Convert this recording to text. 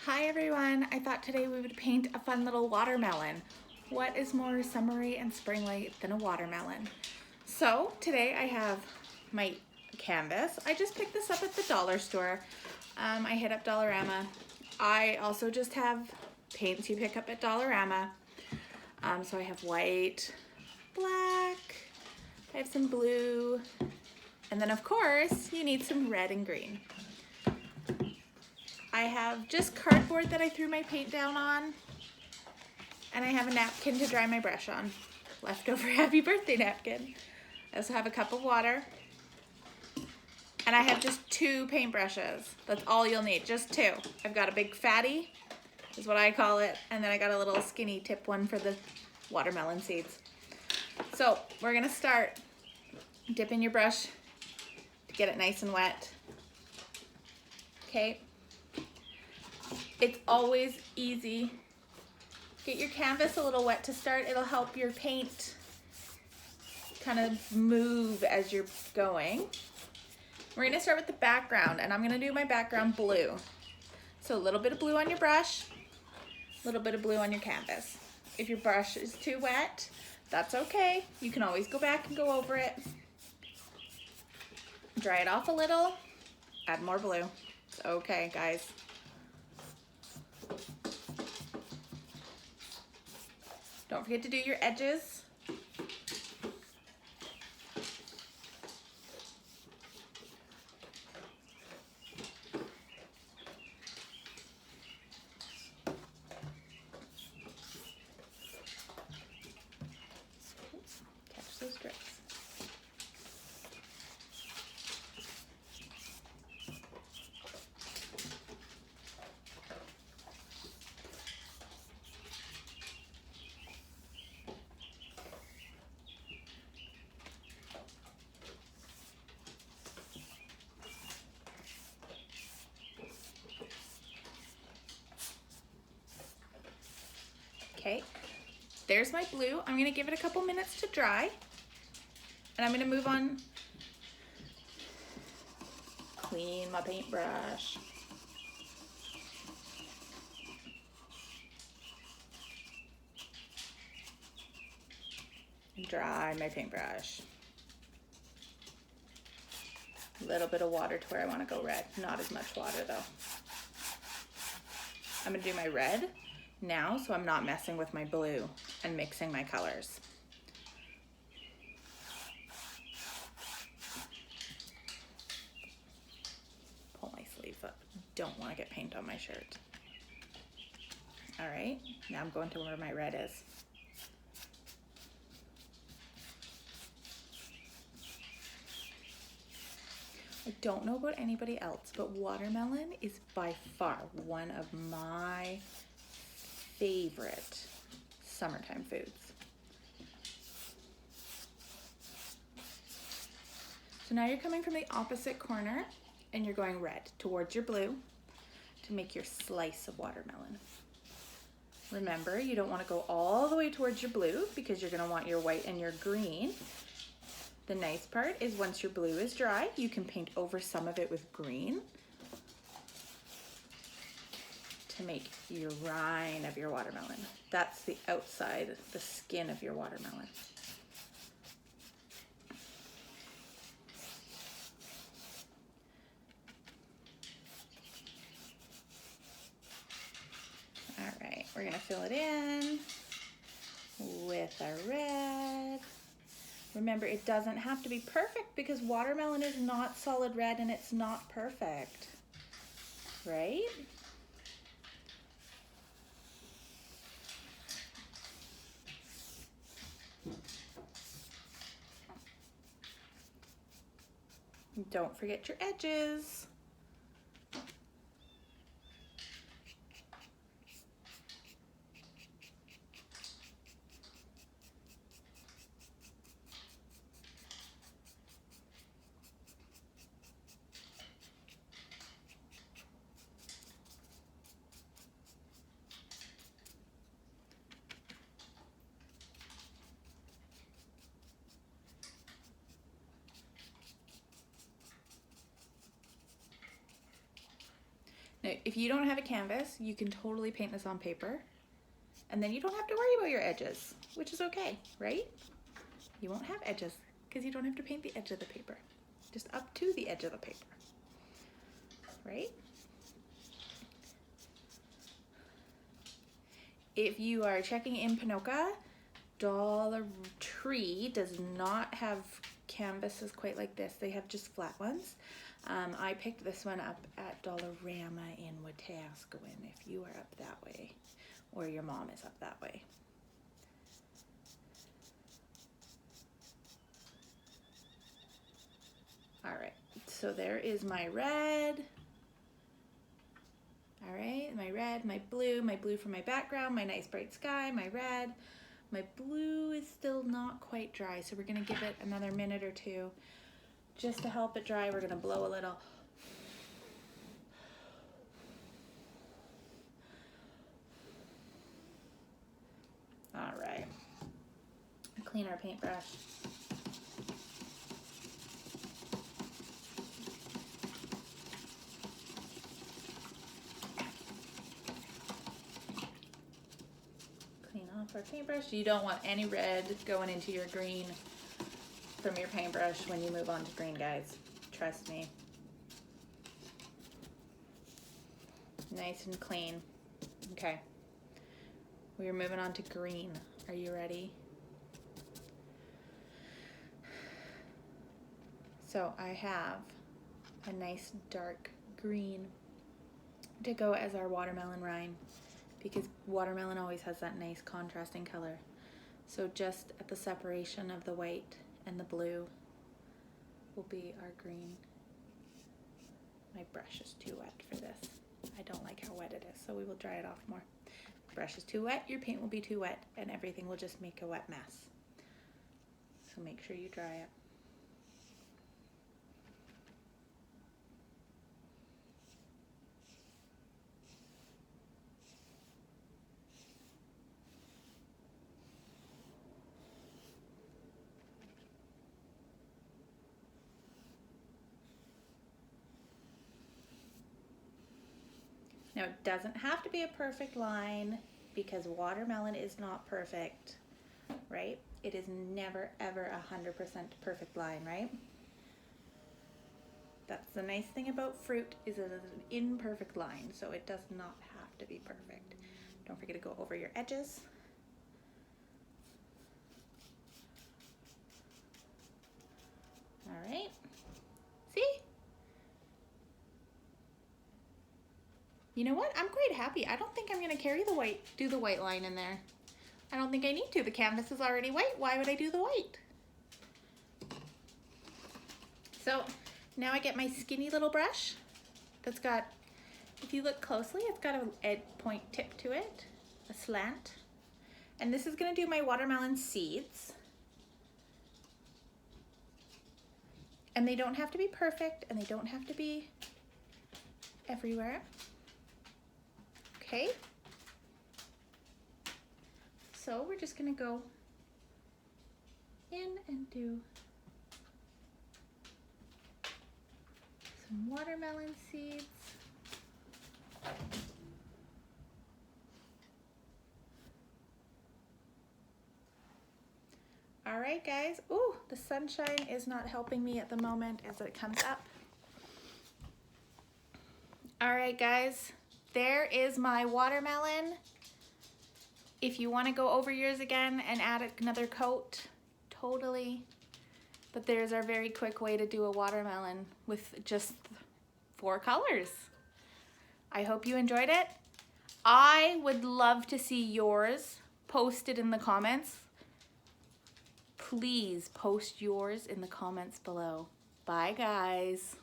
Hi everyone, I thought today we would paint a fun little watermelon. What is more summery and spring-like than a watermelon? So today I have my canvas. I just picked this up at the dollar store. I hit up Dollarama. I also just have paints you pick up at Dollarama. So I have white, black, I have some blue, and then of course you need some red and green. I have just cardboard that I threw my paint down on, and I have a napkin to dry my brush on. Leftover happy birthday napkin. I also have a cup of water, and I have just two paintbrushes. That's all you'll need, just two. I've got a big fatty, is what I call it, and then I got a little skinny tip one for the watermelon seeds. So we're gonna start dipping your brush to get it nice and wet. Okay. It's always easy. Get your canvas a little wet to start. It'll help your paint kind of move as you're going. We're gonna start with the background, and I'm gonna do my background blue. So a little bit of blue on your brush, a little bit of blue on your canvas. If your brush is too wet, that's okay. You can always go back and go over it. Dry it off a little, add more blue. It's okay, guys. Don't forget to do your edges. Catch those drips. Okay, there's my blue. I'm gonna give it a couple minutes to dry, and I'm gonna move on, clean my paintbrush. And dry my paintbrush. A little bit of water to where I wanna go red, not as much water though. I'm gonna do my red now, so I'm not messing with my blue and mixing my colors. Pull my sleeve up. Don't want to get paint on my shirt. All right, now I'm going to where my red is. I don't know about anybody else, but watermelon is by far one of my favorite summertime foods. So now you're coming from the opposite corner and you're going red towards your blue to make your slice of watermelon. Remember, you don't want to go all the way towards your blue because you're going to want your white and your green. The nice part is once your blue is dry, you can paint over some of it with green to make your rind of your watermelon. That's the outside, the skin of your watermelon. All right, we're gonna fill it in with our red. Remember, it doesn't have to be perfect because watermelon is not solid red and it's not perfect, right? Don't forget your edges. Now, if you don't have a canvas, you can totally paint this on paper, and then you don't have to worry about your edges, which is okay, right? You won't have edges because you don't have to paint the edge of the paper, just up to the edge of the paper, right? If you are checking in Pinoca, Dollar Tree does not have canvases quite like this. They have just flat ones. I picked this one up at Dollarama in Wetaskiwin if you are up that way, or your mom is up that way. All right, so there is my red. All right, my red, my blue for my background, my nice bright sky, my red. My blue is still not quite dry, so we're gonna give it another minute or two. Just to help it dry, we're gonna blow a little. All right, clean our paintbrush. Clean off our paintbrush. You don't want any red going into your green from your paintbrush when you move on to green, guys. Trust me. Nice and clean. Okay. We're moving on to green. Are you ready? So I have a nice dark green to go as our watermelon rind, because watermelon always has that nice contrasting color. So just at the separation of the white and the blue will be our green. My brush is too wet for this. I don't like how wet it is, so we will dry it off more. The brush is too wet, your paint will be too wet, and everything will just make a wet mess. So make sure you dry it. Now, it doesn't have to be a perfect line because watermelon is not perfect, right? It is never, ever 100% perfect line, right? That's the nice thing about fruit, is it is an imperfect line, so it does not have to be perfect. Don't forget to go over your edges. All right, see? You know what? I'm quite happy. I don't think I'm gonna do the white line in there. I don't think I need to. The canvas is already white. Why would I do the white? So now I get my skinny little brush that's got, if you look closely, it's got an edge point tip to it, a slant. And this is gonna do my watermelon seeds. And they don't have to be perfect, and they don't have to be everywhere. Okay, so we're just gonna go in and do some watermelon seeds. All right, guys. Ooh, the sunshine is not helping me at the moment as it comes up. All right, guys. There is my watermelon. If you want to go over yours again and add another coat, totally. But there's our very quick way to do a watermelon with just 4 colors. I hope you enjoyed it. I would love to see yours posted in the comments. Please post yours in the comments below. Bye, guys.